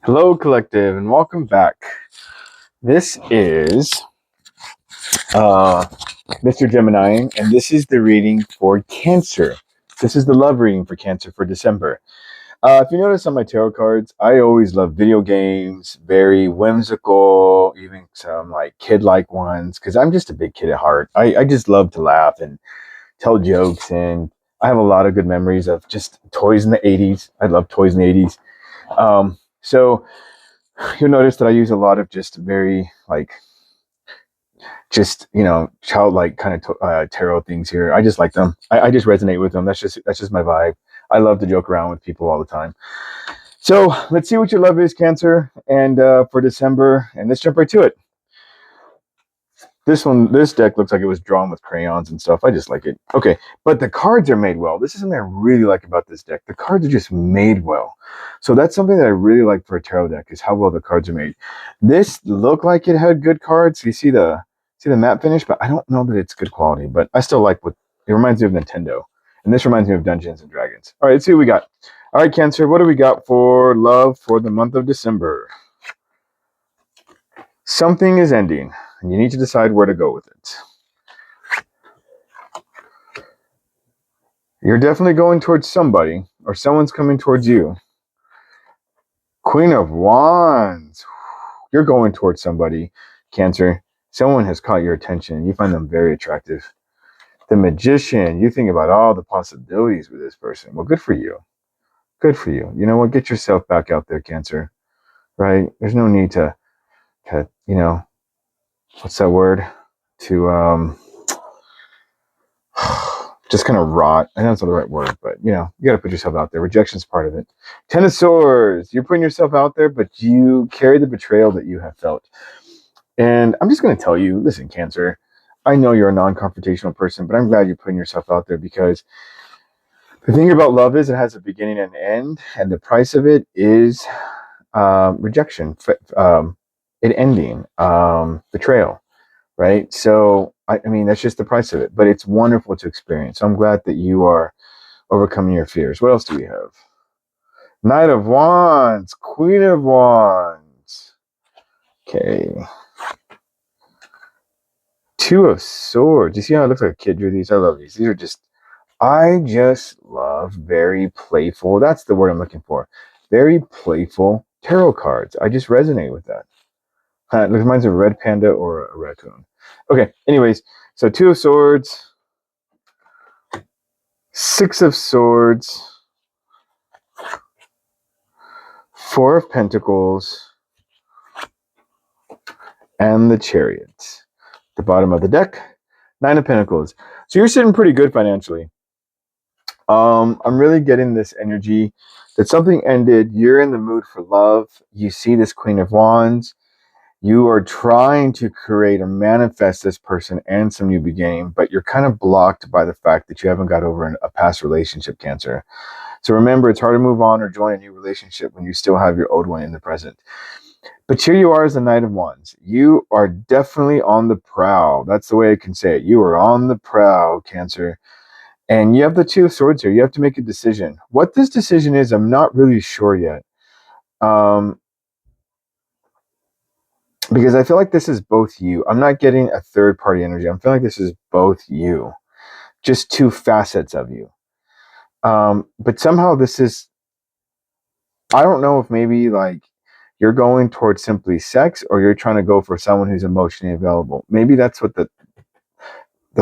Hello, collective, and welcome back. This is uh, Mr. Gemini, and this is the reading for Cancer. This is the love reading for Cancer for December. If you notice on my tarot cards, I always love video games, very whimsical, even some like kid-like ones, because I'm just a big kid at heart. I just love to laugh and tell jokes, and I have a lot of good memories of just toys in the 80s. I love toys in the 80s. So you'll notice that I use a lot of just very childlike kind of tarot things here. I just like them. I just resonate with them. That's just my vibe. I love to joke around with people all the time. So let's see what your love is, Cancer, and for December, and let's jump right to it. This deck looks like it was drawn with crayons and stuff. I just like it. Okay, but the cards are made well. This is something I really like about this deck. The cards are just made well. So that's something that I really like for a tarot deck is how well the cards are made. This looked like it had good cards. You see the matte finish, but I don't know that it's good quality. But I still like what it reminds me of Nintendo, and this reminds me of Dungeons and Dragons. All right, let's see what we got. All right, Cancer, what do we got for love for the month of December? Something is ending, and you need to decide where to go with it. You're definitely going towards somebody, or someone's coming towards you. Queen of Wands. You're going towards somebody, Cancer. Someone has caught your attention. You find them very attractive. The Magician. You think about all the possibilities with this person. Well, good for you. Good for you. You know what? Get yourself back out there, Cancer. Right? There's no need to, what's that word? To just kind of rot. I know it's not the right word, but you got to put yourself out there. Rejection's part of it. Ten of Swords. You're putting yourself out there, but you carry the betrayal that you have felt. And I'm just going to tell you, listen, Cancer, I know you're a non-confrontational person, but I'm glad you're putting yourself out there because the thing about love is it has a beginning and an end, and the price of it is rejection, it ending, betrayal. Right? So, I mean, that's just the price of it, but it's wonderful to experience. So I'm glad that you are overcoming your fears. What else do we have? Knight of Wands, Queen of Wands. Okay. Two of Swords. You see how it looks like a kid drew these? I love these. I just love very playful. That's the word I'm looking for. Very playful tarot cards. I just resonate with that. It reminds me of a red panda or a raccoon. Okay, anyways, so Two of Swords, Six of Swords, Four of Pentacles, and the Chariot. The bottom of the deck, Nine of Pentacles. So you're sitting pretty good financially. I'm really getting this energy that something ended. You're in the mood for love. You see this Queen of Wands. You are trying to create or manifest this person and some new beginning, but you're kind of blocked by the fact that you haven't got over a past relationship, Cancer. So remember, it's hard to move on or join a new relationship when you still have your old one in the present. But here you are as the Knight of Wands. You are definitely on the prowl. That's the way I can say it. You are on the prowl, Cancer. And you have the Two of Swords here. You have to make a decision. What this decision is, I'm not really sure yet. Because I feel like this is both you. I'm not getting a third party energy. I'm feeling like this is both you. Just two facets of you. But somehow this is, I don't know if maybe like you're going towards simply sex or you're trying to go for someone who's emotionally available. Maybe that's what the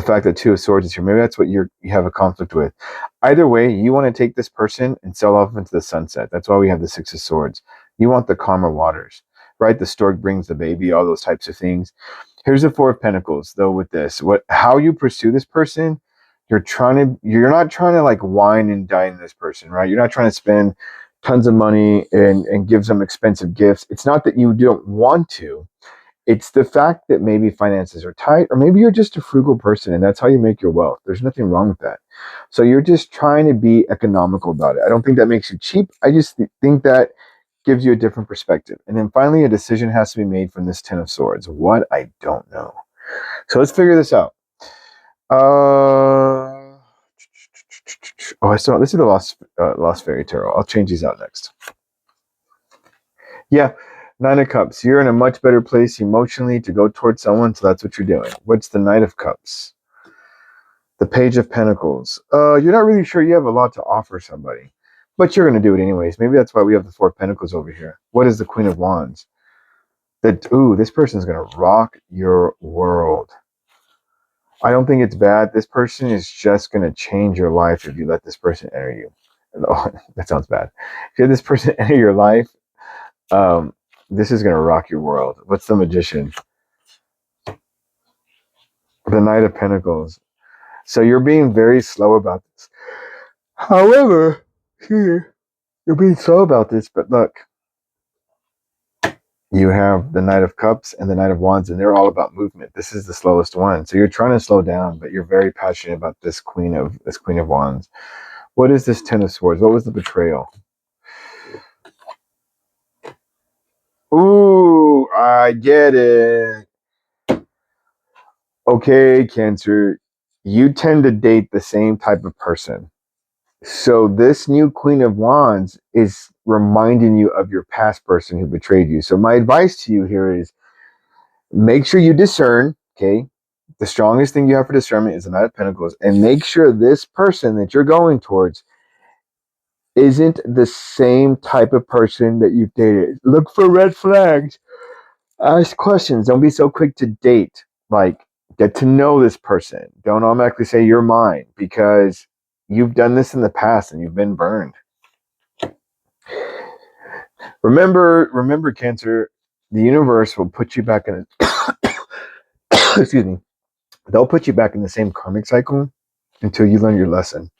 fact that Two of Swords is here. Maybe that's what you have a conflict with. Either way, you want to take this person and sail off into the sunset. That's why we have the Six of Swords. You want the calmer waters, right? The stork brings the baby, all those types of things. Here's the Four of Pentacles, though, with this. How you pursue this person, you're not trying to like wine and dine this person, right? You're not trying to spend tons of money and give them expensive gifts. It's not that you don't want to. It's the fact that maybe finances are tight, or maybe you're just a frugal person and that's how you make your wealth. There's nothing wrong with that. So you're just trying to be economical about it. I don't think that makes you cheap. I just think that gives you a different perspective. And then finally, a decision has to be made from this Ten of Swords. What? I don't know. So let's figure this out. I still, this is the Lost Fairy Tarot. I'll change these out next. Yeah, Nine of Cups. You're in a much better place emotionally to go towards someone, so that's what you're doing. What's the Knight of Cups? The Page of Pentacles. You're not really sure you have a lot to offer somebody, but you're going to do it anyways. Maybe that's why we have the Four of Pentacles over here. What is the Queen of Wands? That, ooh, this person's going to rock your world. I don't think it's bad. This person is just going to change your life if you let this person enter you. Oh, that sounds bad. If you let this person enter your life, um, this is going to rock your world. What's the Magician? The Knight of Pentacles. So you're being very slow about this. However, you're being slow about this, but look, you have the Knight of Cups and the Knight of Wands, and they're all about movement. This is the slowest one. So you're trying to slow down, but you're very passionate about this Queen of Wands. What is this Ten of Swords? What was the betrayal? Ooh, I get it. Okay, Cancer. You tend to date the same type of person. So this new Queen of Wands is reminding you of your past person who betrayed you. So my advice to you here is make sure you discern, okay? The strongest thing you have for discernment is the Knight of Pentacles, and make sure this person that you're going towards isn't the same type of person that you've dated. Look for red flags. Ask questions. Don't be so quick to date. Like, get to know this person. Don't automatically say you're mine because you've done this in the past and you've been burned. Remember, Cancer, the universe will put you back in excuse me. They'll put you back in the same karmic cycle until you learn your lesson.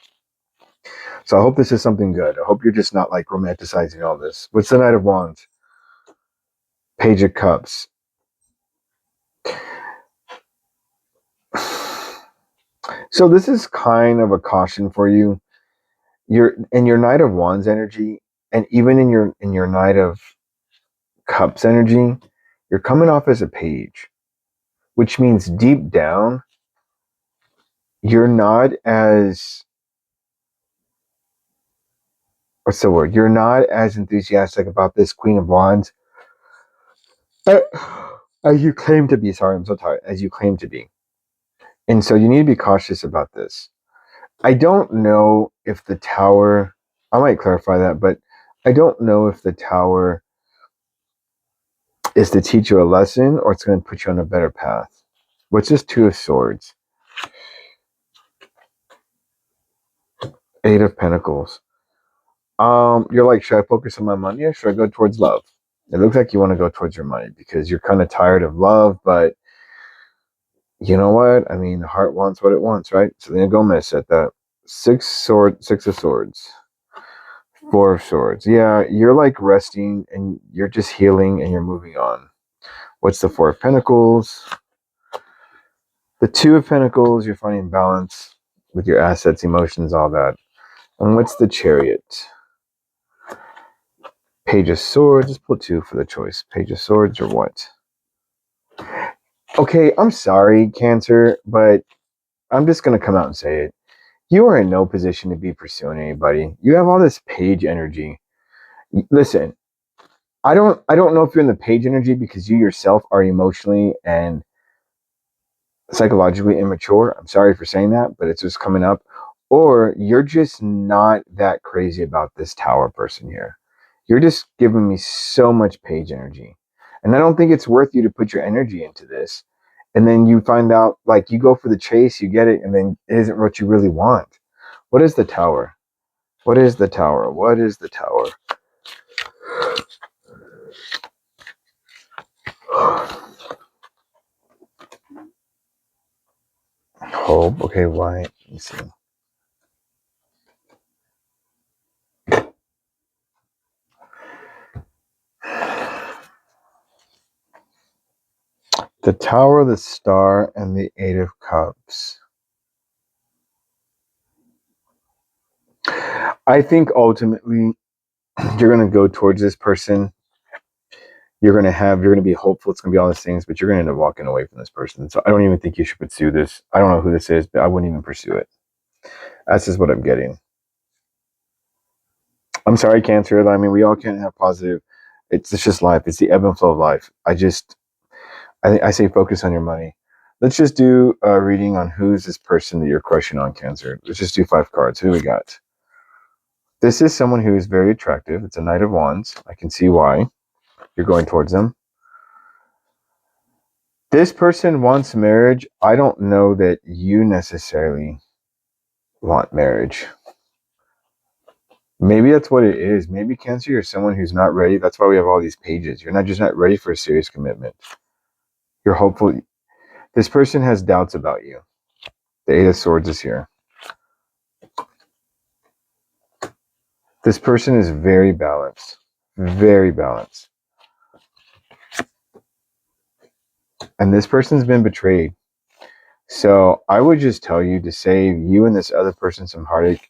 So I hope this is something good. I hope you're just not like romanticizing all this. What's the Knight of Wands? Page of Cups. So this is kind of a caution for you. You're in your Knight of Wands energy, and even in your Knight of Cups energy, you're coming off as a page, which means deep down, you're not as what's the word? You're not as enthusiastic about this Queen of Wands uh, as you claim to be. Sorry, I'm so tired. As you claim to be. And so you need to be cautious about this. I don't know if the tower, I might clarify that, but I don't know if the tower is to teach you a lesson or it's going to put you on a better path. What's this Two of Swords? Eight of Pentacles. You're like, should I focus on my money or should I go towards love? It looks like you want to go towards your money because you're kind of tired of love, but you know what? I mean, the heart wants what it wants, right? Selena Gomez said that. Six of Swords. Four of Swords. Yeah, you're like resting and you're just healing and you're moving on. What's the Four of Pentacles? The Two of Pentacles, you're finding balance with your assets, emotions, all that. And what's the Chariot? Page of Swords. Just pull two for the choice. Page of Swords or what? Okay, I'm sorry, Cancer, but I'm just going to come out and say it. You are in no position to be pursuing anybody. You have all this page energy. Listen, I don't know if you're in the page energy because you yourself are emotionally and psychologically immature. I'm sorry for saying that, but it's just coming up. Or you're just not that crazy about this tower person here. You're just giving me so much page energy. And I don't think it's worth you to put your energy into this. And then you find out, like, you go for the chase, you get it, and then it isn't what you really want. What is the tower? What is the tower? What is the tower? Hope. Okay, why? Let me see. The Tower, the Star, and the Eight of Cups. I think ultimately you're going to go towards this person. You're going to be hopeful. It's going to be all these things, but you're going to end up walking away from this person. So I don't even think you should pursue this. I don't know who this is, but I wouldn't even pursue it. That's just what I'm getting. I'm sorry, Cancer. I mean, we all can't have positive. It's just life. It's the ebb and flow of life. I say focus on your money. Let's just do a reading on who's this person that you're crushing on, Cancer. Let's just do 5 cards. Who do we got? This is someone who is very attractive. It's a Knight of Wands. I can see why you're going towards them. This person wants marriage. I don't know that you necessarily want marriage. Maybe that's what it is. Maybe, Cancer, you're someone who's not ready. That's why we have all these pages. You're not ready for a serious commitment. You're hopeful. This person has doubts about you. The 8 of Swords is here. This person is very balanced. Very balanced. And this person's been betrayed. So I would just tell you, to save you and this other person some heartache,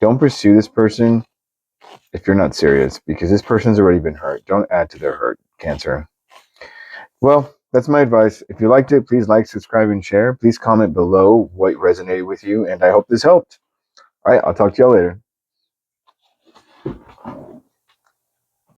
don't pursue this person if you're not serious, because this person's already been hurt. Don't add to their hurt, Cancer. Well, that's my advice. If you liked it, please like, subscribe, and share. Please comment below what resonated with you, and I hope this helped. All right, I'll talk to y'all later.